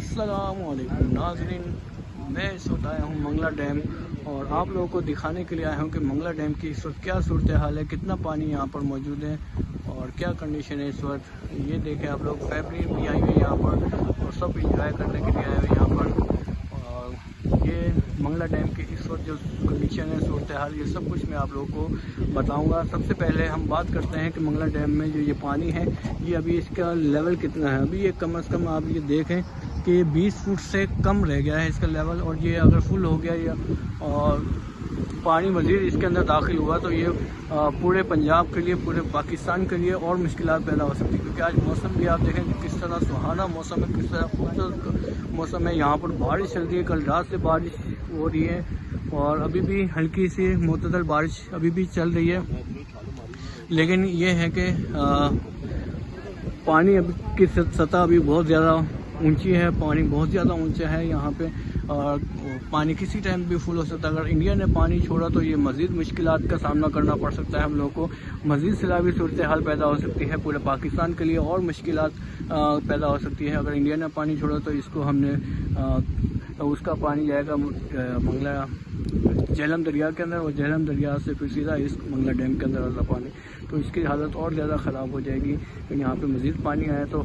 अस्सलामुअलैकुम नाज़रीन, मैं इस वक्त आया हूँ मंगला डैम और आप लोगों को दिखाने के लिए आया हूँ कि मंगला डैम की इस वक्त क्या सूरत हाल है, कितना पानी यहाँ पर मौजूद है और क्या कंडीशन है इस वक्त। ये देखें आप लोग, फैमिली भी आई हुई है यहाँ पर और सब इंजॉय करने के लिए आए हुए यहाँ पर। और ये मंगला डैम की इस वक्त जो कंडीशन है, सूरत हाल, ये सब कुछ मैं आप लोगों को बताऊंगा। सबसे पहले हम बात करते हैं कि मंगला डैम में जो ये पानी है, ये अभी इसका लेवल कितना है। अभी ये कम से कम आप ये देखें कि 20 फुट से कम रह गया है इसका लेवल, और ये अगर फुल हो गया या और पानी मज़ीद इसके अंदर दाखिल हुआ तो ये पूरे पंजाब के लिए, पूरे पाकिस्तान के लिए और मुश्किलात पैदा हो सकती है। क्योंकि आज मौसम भी आप देखें कि किस तरह सुहाना मौसम है, किस तरह खूबसूरत मौसम है। यहाँ पर बारिश चल रही है, कल रात से बारिश हो रही है और अभी भी हल्की सी मुतदल बारिश अभी भी चल रही है। लेकिन ये है कि पानी अभी की सतह अभी बहुत ज़्यादा ऊंची है, पानी बहुत ज़्यादा ऊंचा है यहाँ पे और पानी किसी टाइम भी फुल हो सकता है। अगर इंडिया ने पानी छोड़ा तो ये मज़ीद मुश्किलात का सामना करना पड़ सकता है हम लोगों को, मज़ीद सैलाबी सूरत हाल पैदा हो सकती है पूरे पाकिस्तान के लिए और मुश्किलात पैदा हो सकती है। अगर इंडिया ने पानी छोड़ा तो इसको हमने उसका पानी जाएगा मंगला झेलम दरिया के अंदर और झेलम दरिया से फिर सीधा इस मंगला डैम के अंदर आता पानी, तो इसकी हालत और ज़्यादा ख़राब हो जाएगी। तो यहाँ पे मज़ीद पानी आया तो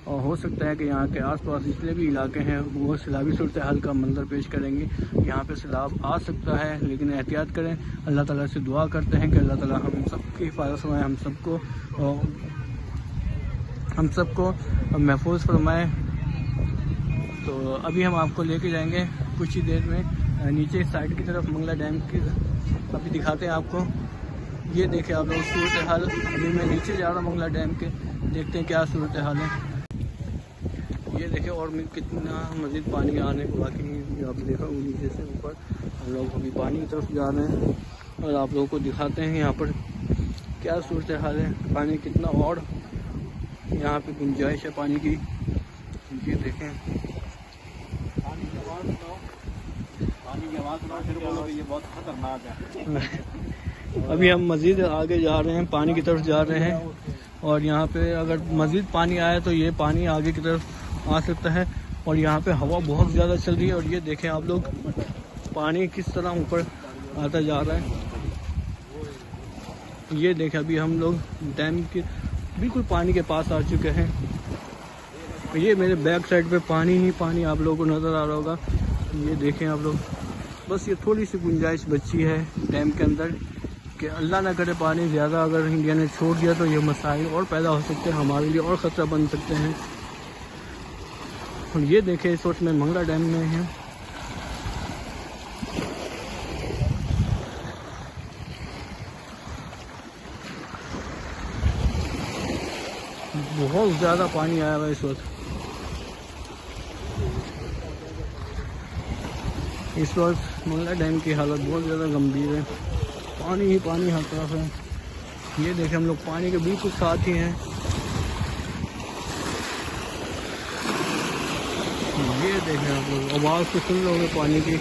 हो सकता है कि यहाँ के आसपास जितने भी इलाके हैं वो सैलाबी सूरत हाल का मंजर पेश करेंगे। यहाँ पे सैलाब आ सकता है, लेकिन एहतियात करें। अल्लाह ताला से दुआ करते हैं कि अल्लाह ताला हम सबकी हिफाजत फरमाए, हम सबको महफूज फरमाए। तो अभी हम आपको लेके जाएंगे कुछ ही देर में नीचे साइड की तरफ मंगला डैम की, अभी दिखाते हैं आपको। ये देखें आप लोग सूरत हाल, अभी मैं नीचे जा रहा हूँ मंगला डैम के, देखते हैं क्या सूरत हाल है। ये देखें और कितना मज़ीद पानी आने को बाकी, आप देखा नीचे से ऊपर हम लोग अभी पानी की तरफ जा रहे हैं और आप लोगों को दिखाते हैं यहाँ पर क्या सूरत हाल है, पानी कितना और यहाँ पे गुंजाइश है पानी की। ये देखें पानी की आवाज़ सुना, फिर बोलो कि ये बहुत खतरनाक है। अभी हम मज़ीद आगे जा रहे हैं, पानी की तरफ जा रहे हैं और यहाँ पे अगर मज़ीद पानी आया तो ये पानी आगे की तरफ आ सकता है। और यहाँ पे हवा बहुत ज़्यादा चल रही है और ये देखें आप लोग पानी किस तरह ऊपर आता जा रहा है। ये देखें अभी हम लोग डैम के बिल्कुल पानी के पास आ चुके हैं। ये मेरे बैक साइड पे पानी ही पानी आप लोगों को नज़र आ रहा होगा। ये देखें आप लोग, बस ये थोड़ी सी गुंजाइश बची है डैम के अंदर कि अल्लाह ना करे पानी ज़्यादा अगर इंडिया ने छोड़ दिया तो ये मसाइल और पैदा हो सकते हैं, हमारे लिए और ख़तरा बन सकते हैं। और ये देखें इस वक्त मैं मंगला डैम में है। बहुत ज़्यादा पानी आया हुआ है इस वक्त। इस वक्त मंगला डैम की हालत बहुत ज़्यादा गंभीर है, पानी ही पानी हर तरफ है। ये देखें हम लोग पानी के बिल्कुल साथ ही हैं। ये देखें आप लोग, आवाज़ तो सुन रहे होंगे पानी की।